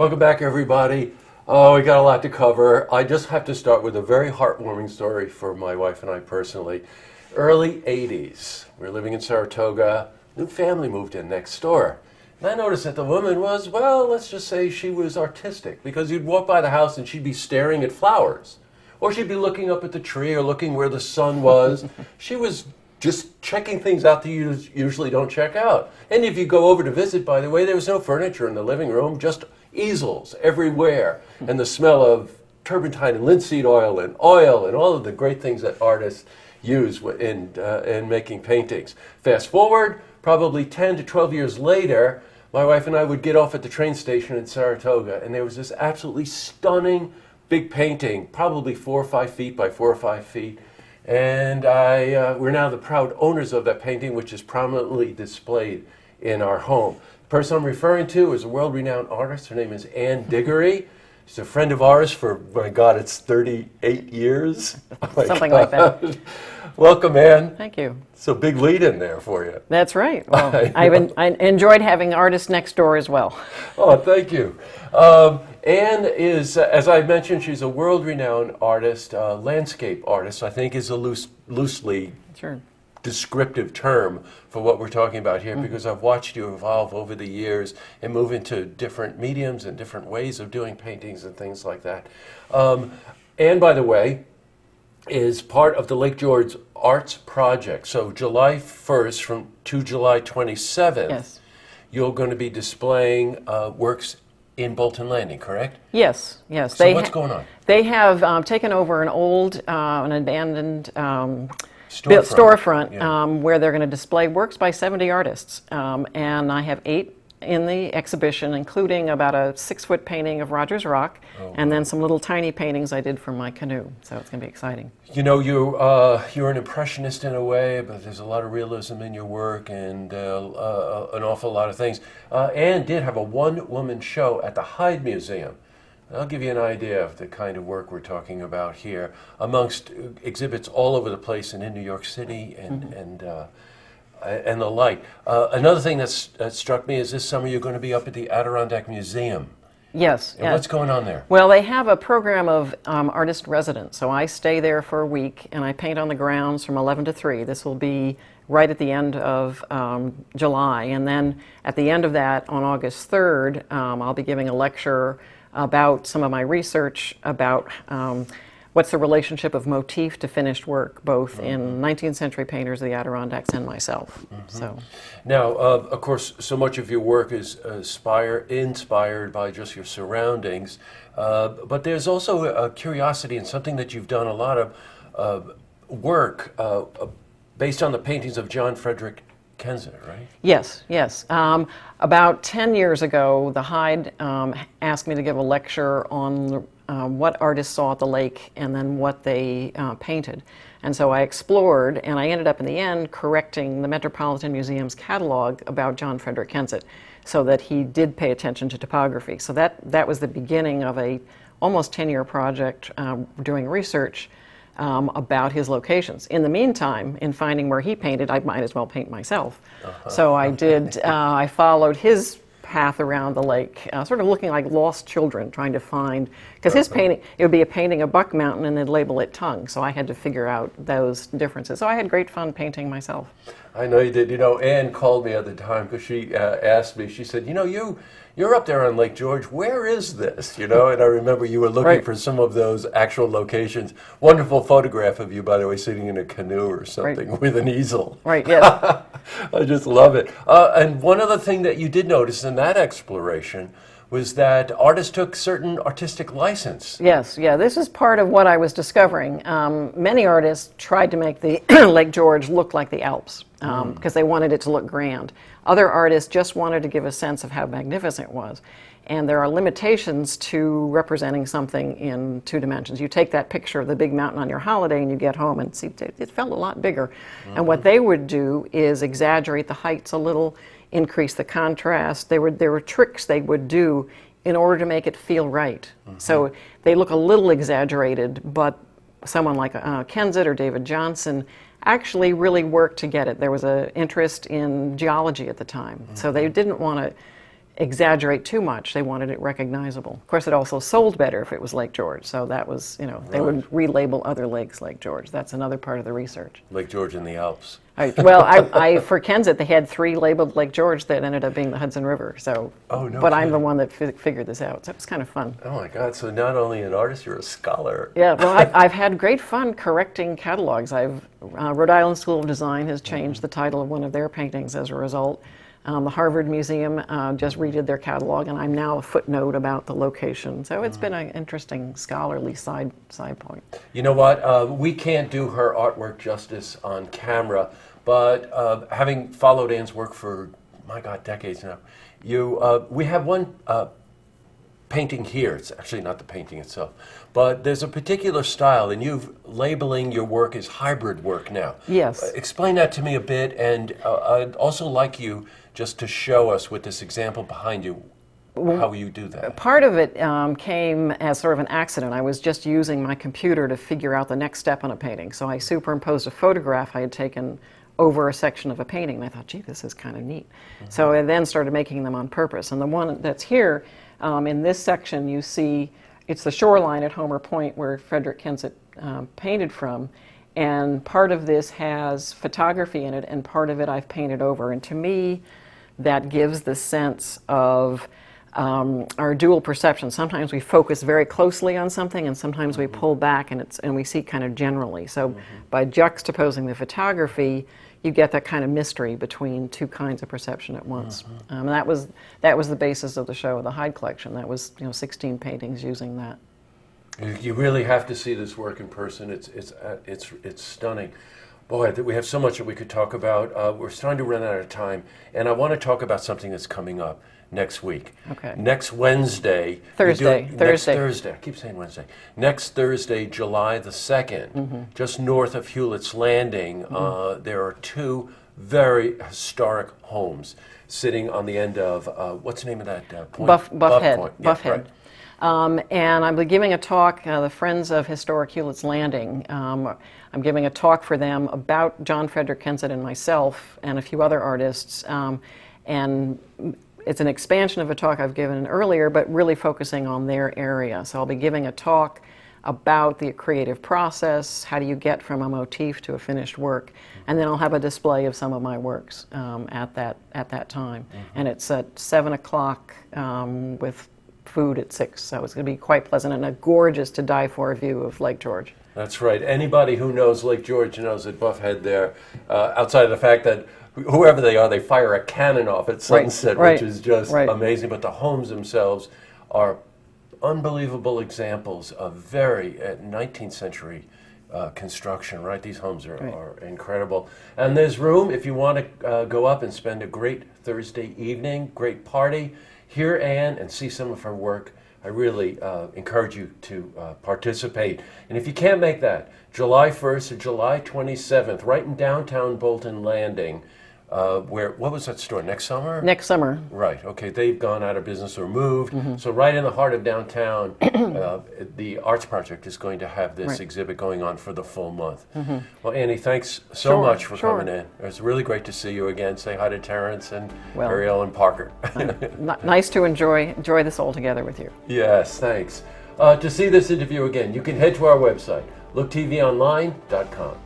Welcome back, everybody. Oh, we got a lot to cover. I just have to start with a very heartwarming story for my wife and I personally. Early 80s, we were living in Saratoga. New family moved in next door. And I noticed that the woman was, well, let's just say she was artistic, because you'd walk by the house and she'd be staring at flowers. Or she'd be looking up at the tree or looking where the sun was. She was just checking things out that you usually don't check out. And if you go over to visit, by the way, there was no furniture in the living room, just easels everywhere, and the smell of turpentine and linseed oil and all of the great things that artists use in making paintings. Fast forward, probably 10 to 12 years later, my wife and I would get off at the train station in Saratoga, and there was this absolutely stunning big painting, probably 4 or 5 feet by 4 or 5 feet. And we're now the proud owners of that painting, which is prominently displayed in our home. The person I'm referring to is a world-renowned artist. Her name is Diggory. She's a friend of ours for, my God, it's 38 years. Something like that. Welcome, Ann. Thank you. So big lead in there for you. That's right. Well, I enjoyed having artists next door as well. Oh, thank you. Ann is, as I mentioned, she's a world-renowned artist, landscape artist, I think is a loosely descriptive term for what we're talking about here, because I've watched you evolve over the years and move into different mediums and different ways of doing paintings and things like that. Ann, by the way, is part of the Lake George Arts Project. So July 1st to July 27th, yes, you're going to be displaying works in Bolton Landing, correct? Yes, yes. So what's going on? They have taken over an old, an abandoned storefront, yeah, where they're going to display works by 70 artists. And I have 8 in the exhibition, including about a 6-foot painting of Rogers Rock, and then some little tiny paintings I did from my canoe. So it's going to be exciting. You know, you're an impressionist in a way, but there's a lot of realism in your work and an awful lot of things. Ann did have a one-woman show at the Hyde Museum. I'll give you an idea of the kind of work we're talking about here, amongst exhibits all over the place and in New York City and the like. Another thing that struck me is this summer you're going to be up at the Adirondack Museum. Yes. And what's going on there? Well, they have a program of artist residents, so I stay there for a week and I paint on the grounds from 11 to 3. This will be right at the end of July, and then at the end of that, on August 3rd, I'll be giving a lecture about some of my research about what's the relationship of motif to finished work, both in 19th century painters of the Adirondacks and myself. So, now, of course, so much of your work is inspired by just your surroundings, but there's also a curiosity in something that you've done a lot of work based on the paintings of John Frederick Kensett, right? Yes, yes. About 10 years ago, the Hyde asked me to give a lecture on what artists saw at the lake and then what they painted. And so I explored, and I ended up in the end correcting the Metropolitan Museum's catalog about John Frederick Kensett, so that he did pay attention to topography. So that was the beginning of a almost 10-year project doing research about his locations. In the meantime, in finding where he painted, I might as well paint myself. So I did, I followed his path around the lake, sort of looking like lost children, trying to find, because his painting, it would be a painting of Buck Mountain and they'd label it Tongue, so I had to figure out those differences. So I had great fun painting myself. I know you did. You know, Ann called me at the time because she asked me, she said, you know, you're up there on Lake George, where is this? You know, and I remember you were looking for some of those actual locations. Wonderful photograph of you, by the way, sitting in a canoe or something with an easel. Right, yes. I just love it. And one other thing that you did notice in that exploration was that artists took certain artistic license. Yes, yeah, this is part of what I was discovering. Many artists tried to make the Lake George look like the Alps because they wanted it to look grand. Other artists just wanted to give a sense of how magnificent it was. And there are limitations to representing something in 2 dimensions. You take that picture of the big mountain on your holiday and you get home and see it felt a lot bigger. And what they would do is exaggerate the heights a little, increase the contrast. There were tricks they would do in order to make it feel right. So they look a little exaggerated, but someone like Kensett or David Johnson actually really worked to get it. There was an interest in geology at the time, so they didn't want to exaggerate too much. They wanted it recognizable. Of course, it also sold better if it was Lake George. So that was, they would relabel other lakes Lake George. That's another part of the research. Lake George in the Alps. I for Kensett, they had 3 labeled Lake George that ended up being the Hudson River. So, oh, no but kidding. I'm the one that figured this out. So it was kind of fun. Oh my God! So not only an artist, you're a scholar. Yeah, well, I've had great fun correcting catalogs. Rhode Island School of Design has changed the title of one of their paintings as a result. The Harvard Museum just redid their catalog, and I'm now a footnote about the location. So it's been an interesting scholarly side point. You know what? We can't do her artwork justice on camera, but having followed Anne's work for, my God, decades now, we have one painting here. It's actually not the painting itself, but there's a particular style, and you've labeling your work as hybrid work now. Yes. Explain that to me a bit, and I'd also like you just to show us with this example behind you how you do that. Part of it came as sort of an accident. I was just using my computer to figure out the next step on a painting. So I superimposed a photograph I had taken over a section of a painting, and I thought, gee, this is kind of neat. So I then started making them on purpose. And the one that's here, in this section, you see it's the shoreline at Homer Point where Frederick Kensett painted from. And part of this has photography in it, and part of it I've painted over. And to me, that gives the sense of our dual perception. Sometimes we focus very closely on something, and sometimes we pull back and we see kind of generally. So by juxtaposing the photography, you get that kind of mystery between two kinds of perception at once. And that was the basis of the show, the Hyde collection. That was 16 paintings using that. You really have to see this work in person. It's stunning. Boy, we have so much that we could talk about. We're starting to run out of time, and I want to talk about something that's coming up next week. Okay. Next Wednesday. Thursday. Next Thursday. I keep saying Wednesday. Next Thursday, July the 2nd, just north of Hewlett's Landing, there are 2 very historic homes sitting on the end of, what's the name of that point? Buff Head. Point. Buff Yeah, Head. right. And I'll be giving a talk, the Friends of Historic Hewlett's Landing. I'm giving a talk for them about John Frederick Kensett and myself and a few other artists. And it's an expansion of a talk I've given earlier, but really focusing on their area. So I'll be giving a talk about the creative process, how do you get from a motif to a finished work, and then I'll have a display of some of my works at that time. And it's at 7 o'clock with food at 6, so it's going to be quite pleasant and a gorgeous to die for view of Lake George. That's right. Anybody who knows Lake George knows that Buff Head there, outside of the fact that whoever they are, they fire a cannon off at sunset, Right. which is just Right. amazing. But the homes themselves are unbelievable examples of very 19th century construction, right? These homes are incredible. And there's room if you want to go up and spend a great Thursday evening, great party, hear Anne and see some of her work. I really encourage you to participate. And if you can't make that, July 1st to July 27th, right in downtown Bolton Landing, what was that store, Next Summer? Next summer. Right, okay, they've gone out of business or moved. So right in the heart of downtown, the Arts Project is going to have this exhibit going on for the full month. Well, Annie, thanks so much for coming in. It was really great to see you again. Say hi to Terrence and Ariel and Parker. Nice to enjoy this all together with you. Yes, thanks. To see this interview again, you can head to our website, looktvonline.com.